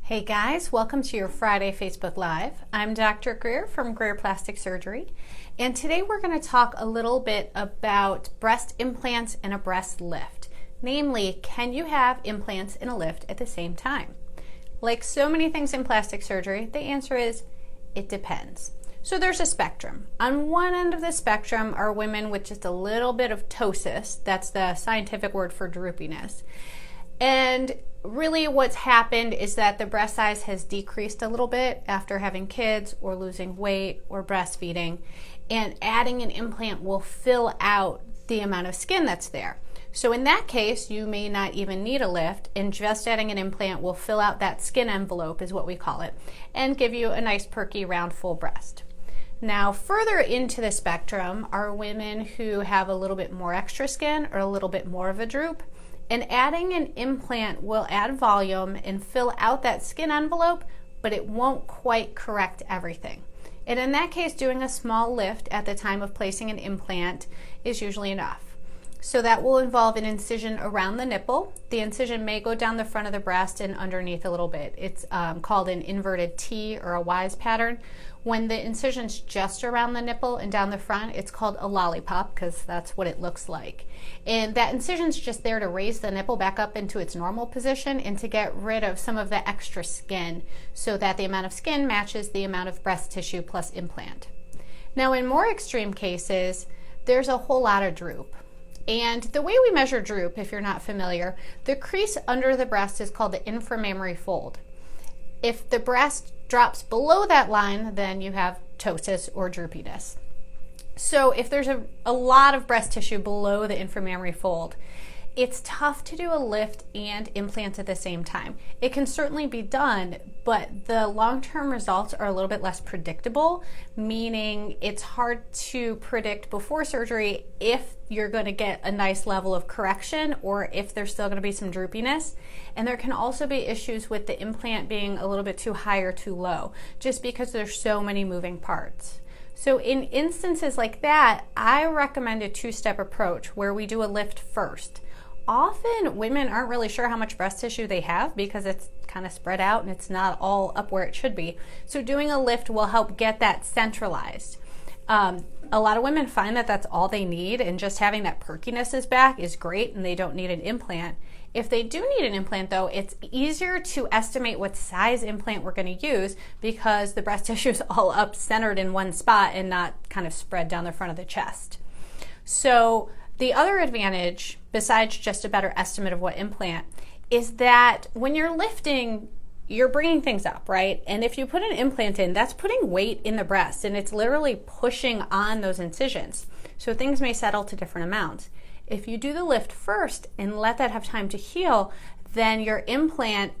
Hey guys, welcome to your Friday Facebook Live. I'm Dr. Greer from Greer Plastic Surgery, and today we're going to talk a little bit about breast implants and a breast lift. Namely, can you have implants and a lift at the same time? Like so many things in plastic surgery, the answer is it depends. So there's a spectrum. On one end of the spectrum are women with just a little bit of ptosis, that's the scientific word for droopiness. And really what's happened is that the breast size has decreased a little bit after having kids or losing weight or breastfeeding, and adding an implant will fill out the amount of skin that's there. So in that case, you may not even need a lift, and just adding an implant will fill out that skin envelope, is what we call it, and give you a nice perky round full breast. Now further into the spectrum are women who have a little bit more extra skin or a little bit more of a droop. And adding an implant will add volume and fill out that skin envelope, but it won't quite correct everything. And in that case, doing a small lift at the time of placing an implant is usually enough. So that will involve an incision around the nipple. The incision may go down the front of the breast and underneath a little bit. It's called an inverted T or a Y's pattern. When the incision's just around the nipple and down the front, it's called a lollipop because that's what it looks like. And that incision's just there to raise the nipple back up into its normal position and to get rid of some of the extra skin so that the amount of skin matches the amount of breast tissue plus implant. Now in more extreme cases, there's a whole lot of droop. And the way we measure droop, if you're not familiar, the crease under the breast is called the inframammary fold. If the breast drops below that line, then you have ptosis or droopiness. So if there's a lot of breast tissue below the inframammary fold, it's tough to do a lift and implant at the same time. It can certainly be done, but the long-term results are a little bit less predictable, meaning it's hard to predict before surgery if you're going to get a nice level of correction or if there's still going to be some droopiness. And there can also be issues with the implant being a little bit too high or too low, just because there's so many moving parts. So in instances like that, I recommend a two-step approach where we do a lift first. Often women aren't really sure how much breast tissue they have because it's kind of spread out and it's not all up where it should be. So doing a lift will help get that centralized. A lot of women find that that's all they need, and just having that perkiness is back is great and they don't need an implant. If they do need an implant though, it's easier to estimate what size implant we're going to use because the breast tissue is all up centered in one spot and not kind of spread down the front of the chest. So the other advantage, besides just a better estimate of what implant, is that when you're lifting, you're bringing things up, right? And if you put an implant in, that's putting weight in the breast and it's literally pushing on those incisions. So things may settle to different amounts. If you do the lift first and let that have time to heal, then your implant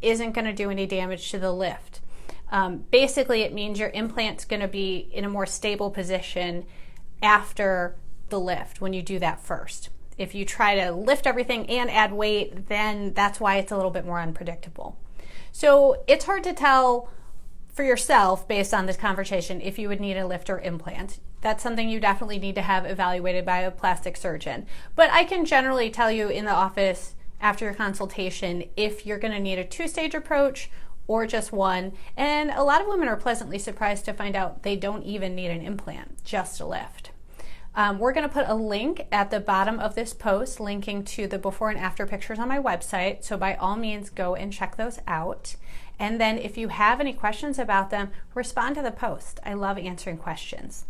isn't going to do any damage to the lift. Basically, it means your implant's going to be in a more stable position after the lift when you do that first. If you try to lift everything and add weight, then that's why it's a little bit more unpredictable. So it's hard to tell for yourself based on this conversation if you would need a lift or implant. That's something you definitely need to have evaluated by a plastic surgeon. But I can generally tell you in the office after your consultation if you're going to need a two-stage approach or just one. And a lot of women are pleasantly surprised to find out they don't even need an implant, just a lift. We're going to put a link at the bottom of this post linking to the before and after pictures on my website. So by all means, go and check those out. And then if you have any questions about them, respond to the post. I love answering questions.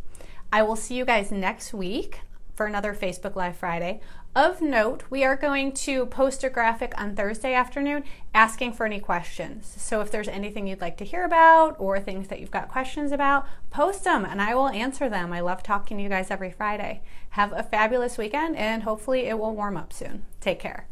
I will see you guys next week for another Facebook Live Friday. Of note, we are going to post a graphic on Thursday afternoon asking for any questions. So if there's anything you'd like to hear about or things that you've got questions about, post them and I will answer them. I love talking to you guys every Friday. Have a fabulous weekend and hopefully it will warm up soon. Take care.